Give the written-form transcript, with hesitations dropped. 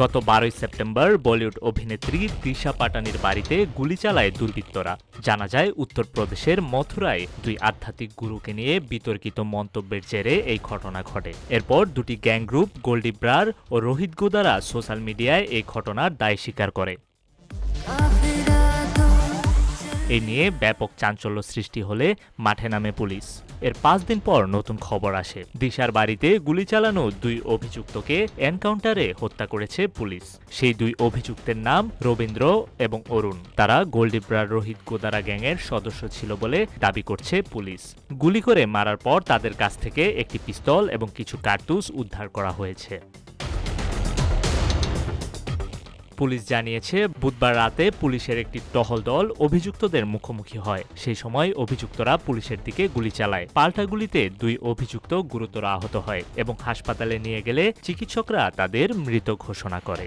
গত 12 সেপ্টেম্বর বলিউড অভিনেত্রী দিশা পাটানির বাড়িতে গুলি চালায় দুর্বৃত্তরা। জানা যায় উত্তরপ্রদেশের মথুরায় দুই আধ্যাত্মিক গুরুকে নিয়ে বিতর্কিত মন্তব্যের জেরে এই ঘটনা ঘটে। এরপর দুটি গ্যাং গ্রুপ গোল্ডি ব্রার ও রোহিত গোদারা সোশ্যাল মিডিয়ায় এই ঘটনার দায় স্বীকার করে। এ নিয়ে ব্যাপক চাঞ্চল্য সৃষ্টি হলে মাঠে নামে পুলিশ। এর 5 দিন পর নতুন খবর আসে, দিশার বাড়িতে গুলি চালানো দুই অভিযুক্তকে এনকাউন্টারে হত্যা করেছে পুলিশ। সেই দুই অভিযুক্তের নাম রবীন্দ্র এবং অরুণ। তারা গোল্ডিব্রার রোহিত গোদারা গ্যাংয়ের সদস্য ছিল বলে দাবি করছে পুলিশ। গুলি করে মারার পর তাদের কাছ থেকে একটি পিস্তল এবং কিছু কার্তুজ উদ্ধার করা হয়েছে। পুলিশ জানিয়েছে, বুধবার রাতে পুলিশের একটি টহল দল অভিযুক্তদের মুখোমুখি হয়। সেই সময় অভিযুক্তরা পুলিশের দিকে গুলি চালায়। পাল্টা গুলিতে দুই অভিযুক্ত গুরুতর আহত হয় এবং হাসপাতালে নিয়ে গেলে চিকিৎসকরা তাদের মৃত ঘোষণা করে।